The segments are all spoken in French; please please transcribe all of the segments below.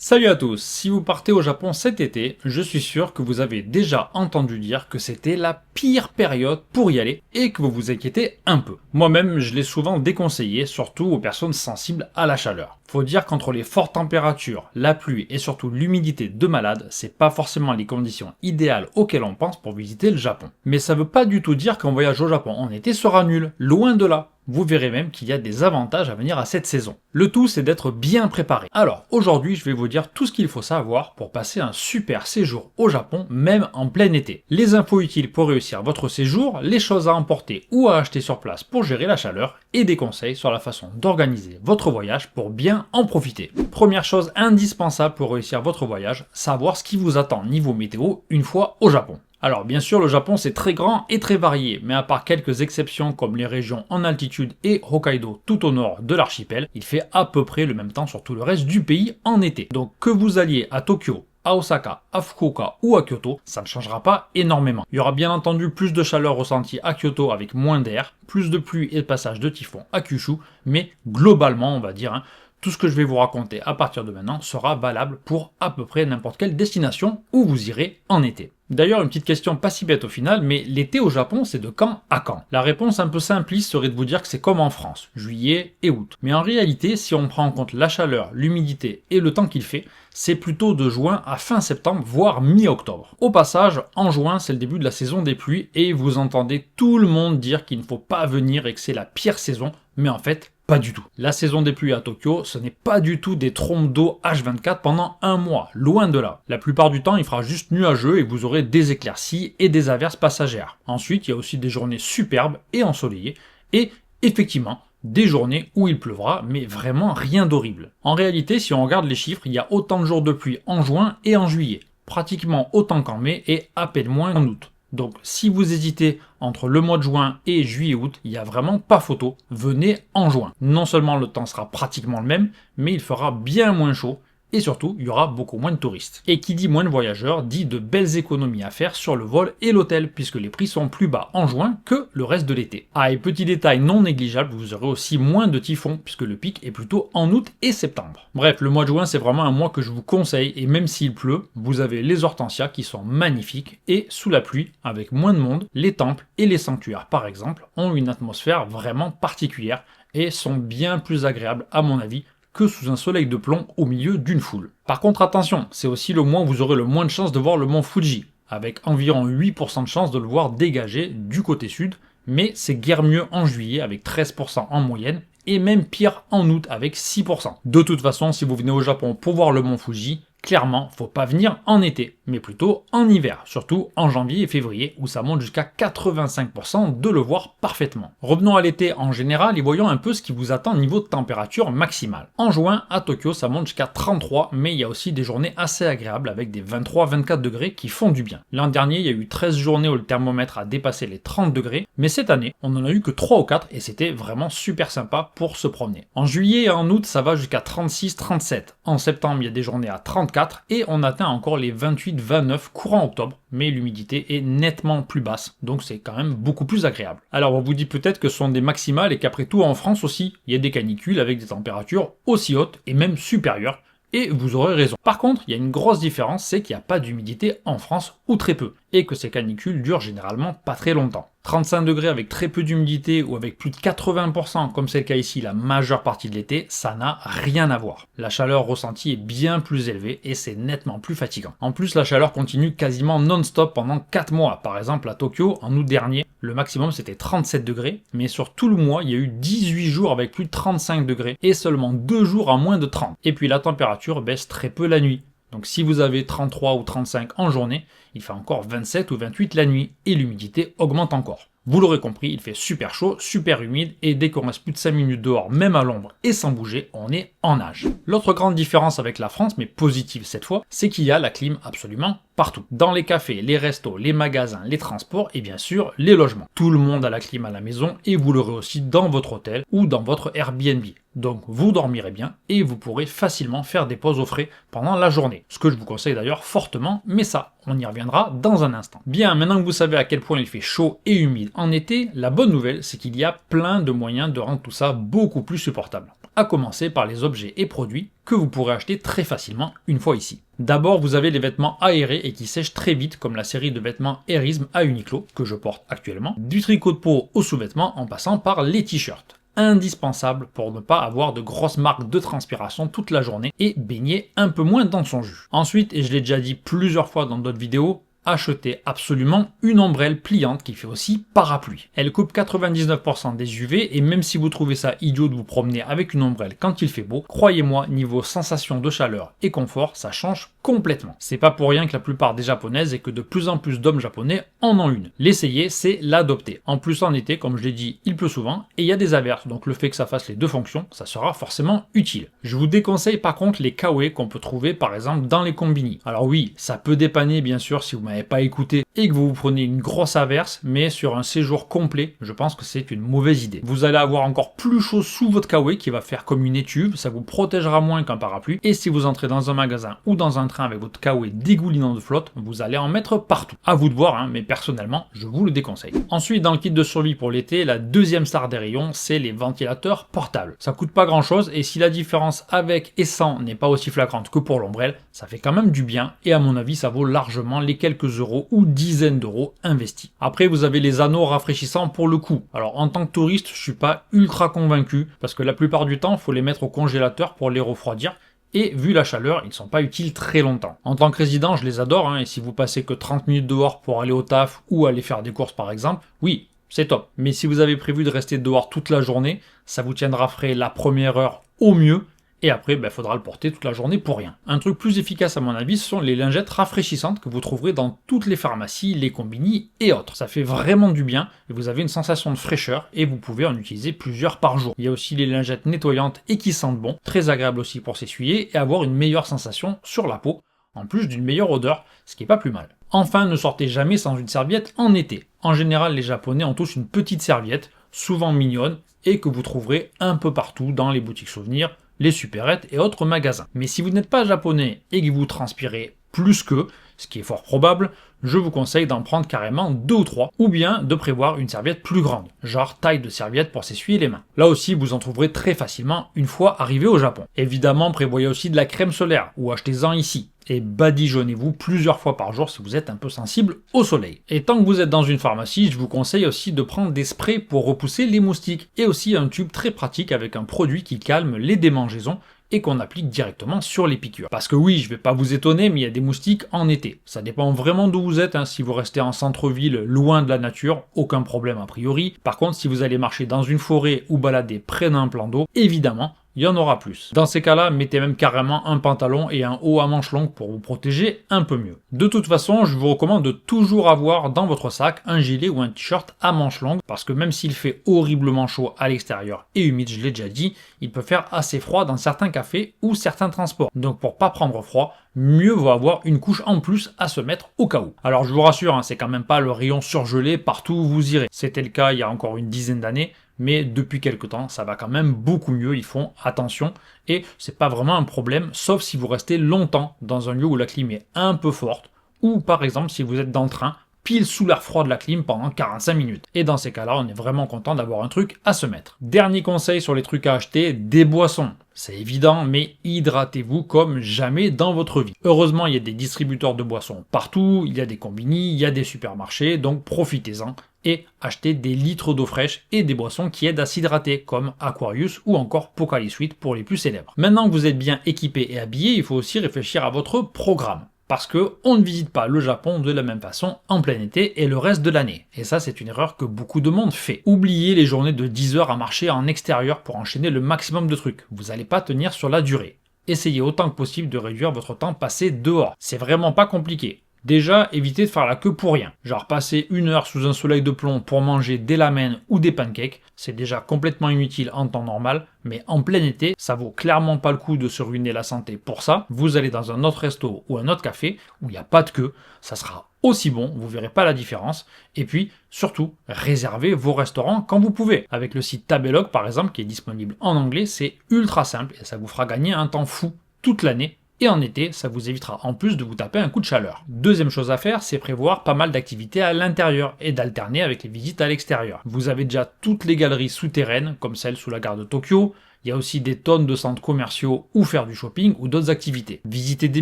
Salut à tous, si vous partez au Japon cet été, je suis sûr que vous avez déjà entendu dire que c'était la pire période pour y aller et que vous vous inquiétez un peu. Moi-même, je l'ai souvent déconseillé, surtout aux personnes sensibles à la chaleur. Faut dire qu'entre les fortes températures, la pluie et surtout l'humidité de malade, c'est pas forcément les conditions idéales auxquelles on pense pour visiter le Japon. Mais ça veut pas du tout dire qu'un voyage au Japon en été sera nul, loin de là. Vous verrez même qu'il y a des avantages à venir à cette saison. Le tout, c'est d'être bien préparé. Alors, aujourd'hui, je vais vous dire tout ce qu'il faut savoir pour passer un super séjour au Japon, même en plein été. Les infos utiles pour réussir votre séjour, les choses à emporter ou à acheter sur place pour gérer la chaleur, et des conseils sur la façon d'organiser votre voyage pour bien en profiter. Première chose indispensable pour réussir votre voyage, savoir ce qui vous attend niveau météo une fois au Japon. Alors bien sûr, le Japon c'est très grand et très varié, mais à part quelques exceptions comme les régions en altitude et Hokkaido tout au nord de l'archipel, il fait à peu près le même temps sur tout le reste du pays en été. Donc que vous alliez à Tokyo, à Osaka, à Fukuoka ou à Kyoto, ça ne changera pas énormément. Il y aura bien entendu plus de chaleur ressentie à Kyoto avec moins d'air, plus de pluie et de passage de typhon à Kyushu, mais globalement on va dire, tout ce que je vais vous raconter à partir de maintenant sera valable pour à peu près n'importe quelle destination où vous irez en été. D'ailleurs, une petite question pas si bête au final, mais l'été au Japon, c'est de quand à quand? La réponse un peu simpliste serait de vous dire que c'est comme en France, juillet et août. Mais en réalité, si on prend en compte la chaleur, l'humidité et le temps qu'il fait, c'est plutôt de juin à fin septembre, voire mi-octobre. Au passage, en juin, c'est le début de la saison des pluies et vous entendez tout le monde dire qu'il ne faut pas venir et que c'est la pire saison, mais en fait, pas du tout. La saison des pluies à Tokyo, ce n'est pas du tout des trompes d'eau H24 pendant un mois, loin de là. La plupart du temps, il fera juste nuageux et vous aurez des éclaircies et des averses passagères. Ensuite, il y a aussi des journées superbes et ensoleillées, et effectivement, des journées où il pleuvra, mais vraiment rien d'horrible. En réalité, si on regarde les chiffres, il y a autant de jours de pluie en juin et en juillet, pratiquement autant qu'en mai et à peine moins en août. Donc si vous hésitez entre le mois de juin et juillet-août, il n'y a vraiment pas photo, venez en juin. Non seulement le temps sera pratiquement le même, mais il fera bien moins chaud, et surtout, il y aura beaucoup moins de touristes. Et qui dit moins de voyageurs, dit de belles économies à faire sur le vol et l'hôtel, puisque les prix sont plus bas en juin que le reste de l'été. Ah, et petit détail non négligeable, vous aurez aussi moins de typhons, puisque le pic est plutôt en août et septembre. Bref, le mois de juin, c'est vraiment un mois que je vous conseille, et même s'il pleut, vous avez les hortensias qui sont magnifiques, et sous la pluie, avec moins de monde, les temples et les sanctuaires, par exemple, ont une atmosphère vraiment particulière, et sont bien plus agréables, à mon avis, que sous un soleil de plomb au milieu d'une foule. Par contre attention, c'est aussi le mois où vous aurez le moins de chances de voir le mont Fuji, avec environ 8% de chances de le voir dégager du côté sud, mais c'est guère mieux en juillet avec 13% en moyenne, et même pire en août avec 6%. De toute façon, si vous venez au Japon pour voir le mont Fuji, clairement, faut pas venir en été, mais plutôt en hiver, surtout en janvier et février, où ça monte jusqu'à 85% de le voir parfaitement. Revenons à l'été en général et voyons un peu ce qui vous attend niveau de température maximale. En juin, à Tokyo, ça monte jusqu'à 33, mais il y a aussi des journées assez agréables avec des 23-24 degrés qui font du bien. L'an dernier, il y a eu 13 journées où le thermomètre a dépassé les 30 degrés, mais cette année, on en a eu que 3 ou 4 et c'était vraiment super sympa pour se promener. En juillet et en août, ça va jusqu'à 36-37. En septembre, il y a des journées à 34, et on atteint encore les 28-29 courant octobre, mais l'humidité est nettement plus basse, donc c'est quand même beaucoup plus agréable. Alors on vous dit peut-être que ce sont des maximales et qu'après tout en France aussi, il y a des canicules avec des températures aussi hautes et même supérieures, et vous aurez raison. Par contre, il y a une grosse différence, c'est qu'il n'y a pas d'humidité en France, ou très peu, et que ces canicules durent généralement pas très longtemps. 35 degrés avec très peu d'humidité ou avec plus de 80% comme c'est le cas ici la majeure partie de l'été, ça n'a rien à voir. La chaleur ressentie est bien plus élevée et c'est nettement plus fatigant. En plus, la chaleur continue quasiment non-stop pendant 4 mois. Par exemple à Tokyo, en août dernier, le maximum c'était 37 degrés, mais sur tout le mois, il y a eu 18 jours avec plus de 35 degrés et seulement 2 jours à moins de 30. Et puis la température baisse très peu la nuit. Donc si vous avez 33 ou 35 en journée, il fait encore 27 ou 28 la nuit, et l'humidité augmente encore. Vous l'aurez compris, il fait super chaud, super humide, et dès qu'on reste plus de 5 minutes dehors, même à l'ombre et sans bouger, on est en nage. L'autre grande différence avec la France, mais positive cette fois, c'est qu'il y a la clim absolument partout. Dans les cafés, les restos, les magasins, les transports et bien sûr les logements. Tout le monde a la clim à la maison et vous l'aurez aussi dans votre hôtel ou dans votre Airbnb. Donc vous dormirez bien et vous pourrez facilement faire des pauses au frais pendant la journée. Ce que je vous conseille d'ailleurs fortement, mais ça, on y reviendra dans un instant. Bien, maintenant que vous savez à quel point il fait chaud et humide en été, la bonne nouvelle c'est qu'il y a plein de moyens de rendre tout ça beaucoup plus supportable. à commencer par les objets et produits que vous pourrez acheter très facilement une fois ici. D'abord, vous avez les vêtements aérés et qui sèchent très vite, comme la série de vêtements Airism à Uniqlo, que je porte actuellement, du tricot de peau aux sous-vêtements en passant par les t-shirts. Indispensable pour ne pas avoir de grosses marques de transpiration toute la journée et baigner un peu moins dans son jus. Ensuite, et je l'ai déjà dit plusieurs fois dans d'autres vidéos, achetez absolument une ombrelle pliante qui fait aussi parapluie. Elle coupe 99% des UV et même si vous trouvez ça idiot de vous promener avec une ombrelle quand il fait beau, croyez-moi, niveau sensation de chaleur et confort, ça change complètement. C'est pas pour rien que la plupart des japonaises et que de plus en plus d'hommes japonais en ont une. L'essayer, c'est l'adopter. En plus en été, comme je l'ai dit, il pleut souvent et il y a des averses, donc le fait que ça fasse les deux fonctions, ça sera forcément utile. Je vous déconseille par contre les kawaii qu'on peut trouver par exemple dans les combini. Alors oui, ça peut dépanner bien sûr si vous m'avez pas écouté et que vous vous prenez une grosse averse, mais sur un séjour complet, je pense que c'est une mauvaise idée. Vous allez avoir encore plus chaud sous votre kawaii qui va faire comme une étuve, ça vous protégera moins qu'un parapluie, et si vous entrez dans un magasin ou dans un train avec votre kawaii dégoulinant de flotte, vous allez en mettre partout. À vous de voir, hein, mais personnellement, je vous le déconseille. Ensuite, dans le kit de survie pour l'été, la deuxième star des rayons, c'est les ventilateurs portables. Ça coûte pas grand chose, et si la différence avec et sans n'est pas aussi flagrante que pour l'ombrelle, ça fait quand même du bien, et à mon avis, ça vaut largement les quelques euros ou dizaines d'euros investis. Après, vous avez les anneaux rafraîchissants pour le coup. Alors, en tant que touriste, je suis pas ultra convaincu, parce que la plupart du temps, il faut les mettre au congélateur pour les refroidir, et vu la chaleur, ils ne sont pas utiles très longtemps. En tant que résident, je les adore, hein, et si vous passez que 30 minutes dehors pour aller au taf ou aller faire des courses par exemple, oui, c'est top. Mais si vous avez prévu de rester dehors toute la journée, ça vous tiendra frais la première heure au mieux, et après, il faudra le porter toute la journée pour rien. Un truc plus efficace à mon avis, ce sont les lingettes rafraîchissantes que vous trouverez dans toutes les pharmacies, les combini et autres. Ça fait vraiment du bien et vous avez une sensation de fraîcheur et vous pouvez en utiliser plusieurs par jour. Il y a aussi les lingettes nettoyantes et qui sentent bon, très agréable aussi pour s'essuyer et avoir une meilleure sensation sur la peau, en plus d'une meilleure odeur, ce qui est pas plus mal. Enfin, ne sortez jamais sans une serviette en été. En général, les Japonais ont tous une petite serviette, souvent mignonne, et que vous trouverez un peu partout dans les boutiques souvenirs, les supérettes et autres magasins. Mais si vous n'êtes pas japonais et que vous transpirez plus qu'eux, ce qui est fort probable, je vous conseille d'en prendre carrément 2 ou 3, ou bien de prévoir une serviette plus grande, genre taille de serviette pour s'essuyer les mains. Là aussi, vous en trouverez très facilement une fois arrivé au Japon. Évidemment, prévoyez aussi de la crème solaire, ou achetez-en ici. Et badigeonnez-vous plusieurs fois par jour si vous êtes un peu sensible au soleil. Et tant que vous êtes dans une pharmacie, je vous conseille aussi de prendre des sprays pour repousser les moustiques, et aussi un tube très pratique avec un produit qui calme les démangeaisons, et qu'on applique directement sur les piqûres. Parce que oui, je vais pas vous étonner, mais il y a des moustiques en été. Ça dépend vraiment d'où vous êtes, hein. Si vous restez en centre-ville, loin de la nature, aucun problème a priori. Par contre, si vous allez marcher dans une forêt ou balader près d'un plan d'eau, évidemment, il y en aura plus. Dans ces cas-là, mettez même carrément un pantalon et un haut à manches longues pour vous protéger un peu mieux. De toute façon, je vous recommande de toujours avoir dans votre sac un gilet ou un t-shirt à manches longues, parce que même s'il fait horriblement chaud à l'extérieur et humide, je l'ai déjà dit, il peut faire assez froid dans certains cafés ou certains transports. Donc pour pas prendre froid, mieux vaut avoir une couche en plus à se mettre au cas où. Alors je vous rassure, hein, c'est quand même pas le rayon surgelé partout où vous irez. C'était le cas il y a encore une dizaine d'années, mais depuis quelques temps, ça va quand même beaucoup mieux, ils font attention, et c'est pas vraiment un problème, sauf si vous restez longtemps dans un lieu où la clim est un peu forte, ou par exemple si vous êtes dans le train, pile sous l'air froid de la clim pendant 45 minutes. Et dans ces cas-là, on est vraiment content d'avoir un truc à se mettre. Dernier conseil sur les trucs à acheter, des boissons. C'est évident, mais hydratez-vous comme jamais dans votre vie. Heureusement, il y a des distributeurs de boissons partout, il y a des combini, il y a des supermarchés, donc profitez-en et achetez des litres d'eau fraîche et des boissons qui aident à s'hydrater, comme Aquarius ou encore Pocari Sweat pour les plus célèbres. Maintenant que vous êtes bien équipé et habillé, il faut aussi réfléchir à votre programme. Parce que on ne visite pas le Japon de la même façon en plein été et le reste de l'année. Et ça, c'est une erreur que beaucoup de monde fait. Oubliez les journées de 10 heures à marcher en extérieur pour enchaîner le maximum de trucs. Vous n'allez pas tenir sur la durée. Essayez autant que possible de réduire votre temps passé dehors. C'est vraiment pas compliqué. Déjà, évitez de faire la queue pour rien. Genre passer 1 heure sous un soleil de plomb pour manger des ramen ou des pancakes, c'est déjà complètement inutile en temps normal, mais en plein été, ça vaut clairement pas le coup de se ruiner la santé pour ça. Vous allez dans un autre resto ou un autre café où il n'y a pas de queue, ça sera aussi bon, vous verrez pas la différence. Et puis, surtout, réservez vos restaurants quand vous pouvez. Avec le site Tabelog par exemple, qui est disponible en anglais, c'est ultra simple et ça vous fera gagner un temps fou toute l'année. Et en été, ça vous évitera en plus de vous taper un coup de chaleur. Deuxième chose à faire, c'est prévoir pas mal d'activités à l'intérieur et d'alterner avec les visites à l'extérieur. Vous avez déjà toutes les galeries souterraines, comme celle sous la gare de Tokyo, Il y a aussi des tonnes de centres commerciaux où faire du shopping ou d'autres activités. Visiter des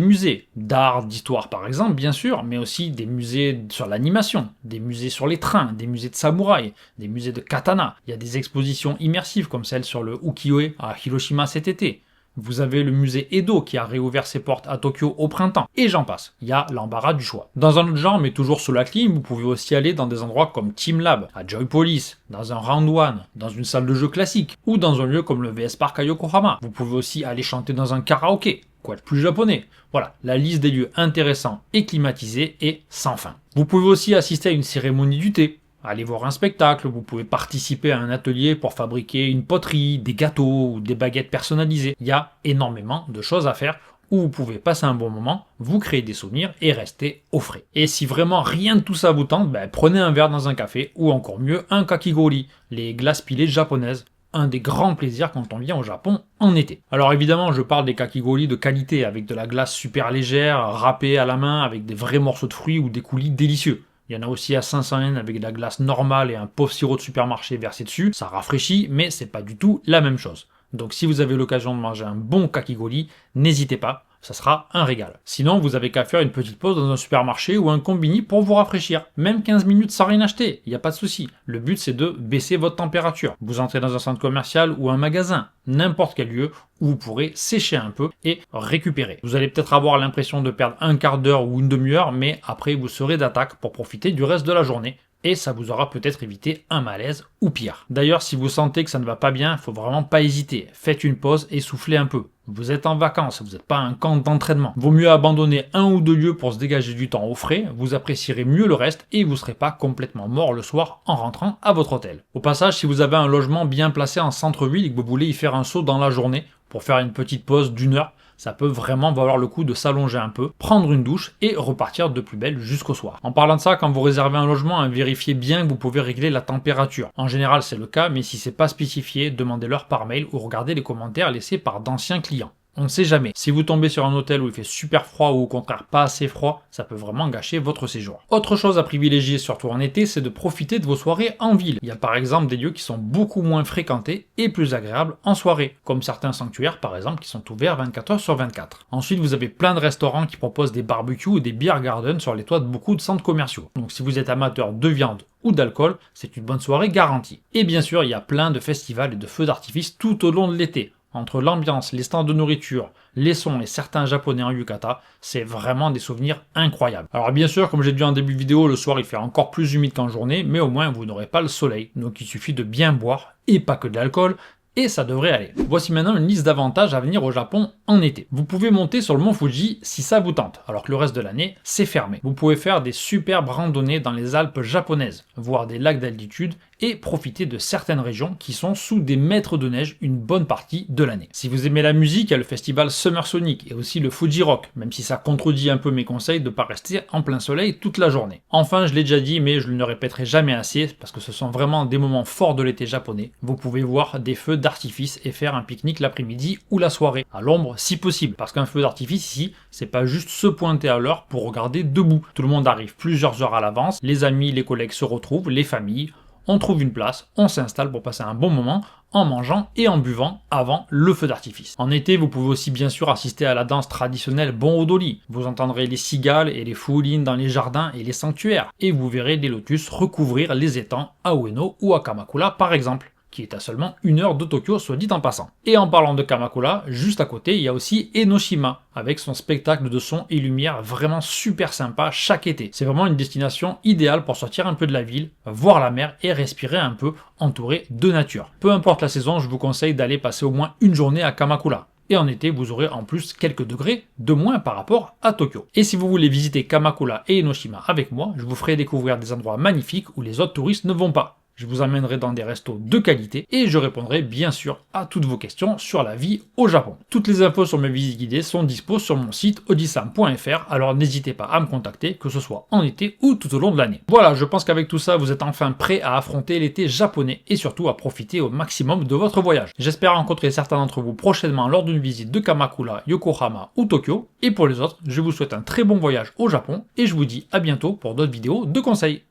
musées, d'art, d'histoire par exemple, bien sûr, mais aussi des musées sur l'animation, des musées sur les trains, des musées de samouraï, des musées de katana. Il y a des expositions immersives comme celle sur le ukiyo-e à Hiroshima cet été. Vous avez le musée Edo qui a réouvert ses portes à Tokyo au printemps, et j'en passe. Il y a l'embarras du choix. Dans un autre genre, mais toujours sous la clim, vous pouvez aussi aller dans des endroits comme Team Lab, à Joypolis, dans un Round One, dans une salle de jeu classique, ou dans un lieu comme le VS Park à Yokohama. Vous pouvez aussi aller chanter dans un karaoké. Quoi de plus japonais? Voilà, la liste des lieux intéressants et climatisés est sans fin. Vous pouvez aussi assister à une cérémonie du thé. Allez voir un spectacle, vous pouvez participer à un atelier pour fabriquer une poterie, des gâteaux ou des baguettes personnalisées. Il y a énormément de choses à faire où vous pouvez passer un bon moment, vous créer des souvenirs et rester au frais. Et si vraiment rien de tout ça vous tente, prenez un verre dans un café ou encore mieux un kakigori, les glaces pilées japonaises. Un des grands plaisirs quand on vient au Japon en été. Alors évidemment, je parle des kakigori de qualité, avec de la glace super légère, râpée à la main, avec des vrais morceaux de fruits ou des coulis délicieux. Il y en a aussi à 500 yens avec de la glace normale et un pauvre sirop de supermarché versé dessus. Ça rafraîchit, mais c'est pas du tout la même chose. Donc si vous avez l'occasion de manger un bon kakigori, n'hésitez pas, ça sera un régal. Sinon, vous avez qu'à faire une petite pause dans un supermarché ou un combini pour vous rafraîchir. Même 15 minutes sans rien acheter, il n'y a pas de souci. Le but, c'est de baisser votre température. Vous entrez dans un centre commercial ou un magasin, n'importe quel lieu, où vous pourrez sécher un peu et récupérer. Vous allez peut-être avoir l'impression de perdre un quart d'heure ou une demi-heure, mais après, vous serez d'attaque pour profiter du reste de la journée. Et ça vous aura peut-être évité un malaise ou pire. D'ailleurs, si vous sentez que ça ne va pas bien, il faut vraiment pas hésiter. Faites une pause et soufflez un peu. Vous êtes en vacances, vous n'êtes pas un camp d'entraînement. Vaut mieux abandonner un ou deux lieux pour se dégager du temps au frais, vous apprécierez mieux le reste et vous ne serez pas complètement mort le soir en rentrant à votre hôtel. Au passage, si vous avez un logement bien placé en centre-ville et que vous voulez y faire un saut dans la journée pour faire une petite pause d'1 heure, ça peut vraiment valoir le coup de s'allonger un peu, prendre une douche et repartir de plus belle jusqu'au soir. En parlant de ça, quand vous réservez un logement, vérifiez bien que vous pouvez régler la température. En général, c'est le cas, mais si c'est pas spécifié, demandez-leur par mail ou regardez les commentaires laissés par d'anciens clients. On ne sait jamais. Si vous tombez sur un hôtel où il fait super froid ou au contraire pas assez froid, ça peut vraiment gâcher votre séjour. Autre chose à privilégier, surtout en été, c'est de profiter de vos soirées en ville. Il y a par exemple des lieux qui sont beaucoup moins fréquentés et plus agréables en soirée, comme certains sanctuaires par exemple qui sont ouverts 24h/24. Ensuite, vous avez plein de restaurants qui proposent des barbecues ou des beer gardens sur les toits de beaucoup de centres commerciaux. Donc si vous êtes amateur de viande ou d'alcool, c'est une bonne soirée garantie. Et bien sûr, il y a plein de festivals et de feux d'artifice tout au long de l'été. Entre l'ambiance, les stands de nourriture, les sons et certains japonais en yukata, c'est vraiment des souvenirs incroyables. Alors bien sûr, comme j'ai dit en début de vidéo, le soir il fait encore plus humide qu'en journée, mais au moins vous n'aurez pas le soleil, donc il suffit de bien boire, et pas que de l'alcool, et ça devrait aller. Voici maintenant une liste d'avantages à venir au Japon en été. Vous pouvez monter sur le mont Fuji si ça vous tente, alors que le reste de l'année, c'est fermé. Vous pouvez faire des superbes randonnées dans les Alpes japonaises, voir des lacs d'altitude et profiter de certaines régions qui sont sous des mètres de neige une bonne partie de l'année. Si vous aimez la musique, il y a le festival Summer Sonic et aussi le Fuji Rock, même si ça contredit un peu mes conseils de ne pas rester en plein soleil toute la journée. Enfin, je l'ai déjà dit, mais je ne le répéterai jamais assez, parce que ce sont vraiment des moments forts de l'été japonais. Vous pouvez voir des feux d'artifice et faire un pique-nique l'après-midi ou la soirée, à l'ombre si possible, parce qu'un feu d'artifice ici, c'est pas juste se pointer à l'heure pour regarder debout. Tout le monde arrive plusieurs heures à l'avance, les amis, les collègues se retrouvent, les familles, on trouve une place, on s'installe pour passer un bon moment en mangeant et en buvant avant le feu d'artifice. En été, vous pouvez aussi bien sûr assister à la danse traditionnelle Bon Odori. Vous entendrez les cigales et les foulines dans les jardins et les sanctuaires, et vous verrez des lotus recouvrir les étangs à Ueno ou à Kamakura par exemple, qui est à seulement 1 heure de Tokyo, soit dit en passant. Et en parlant de Kamakura, juste à côté, il y a aussi Enoshima, avec son spectacle de son et lumière vraiment super sympa chaque été. C'est vraiment une destination idéale pour sortir un peu de la ville, voir la mer et respirer un peu entouré de nature. Peu importe la saison, je vous conseille d'aller passer au moins une journée à Kamakura. Et en été, vous aurez en plus quelques degrés de moins par rapport à Tokyo. Et si vous voulez visiter Kamakura et Enoshima avec moi, je vous ferai découvrir des endroits magnifiques où les autres touristes ne vont pas. Je vous emmènerai dans des restos de qualité et je répondrai bien sûr à toutes vos questions sur la vie au Japon. Toutes les infos sur mes visites guidées sont dispo sur mon site odysam.fr, alors n'hésitez pas à me contacter, que ce soit en été ou tout au long de l'année. Voilà, je pense qu'avec tout ça, vous êtes enfin prêt à affronter l'été japonais et surtout à profiter au maximum de votre voyage. J'espère rencontrer certains d'entre vous prochainement lors d'une visite de Kamakura, Yokohama ou Tokyo. Et pour les autres, je vous souhaite un très bon voyage au Japon et je vous dis à bientôt pour d'autres vidéos de conseils.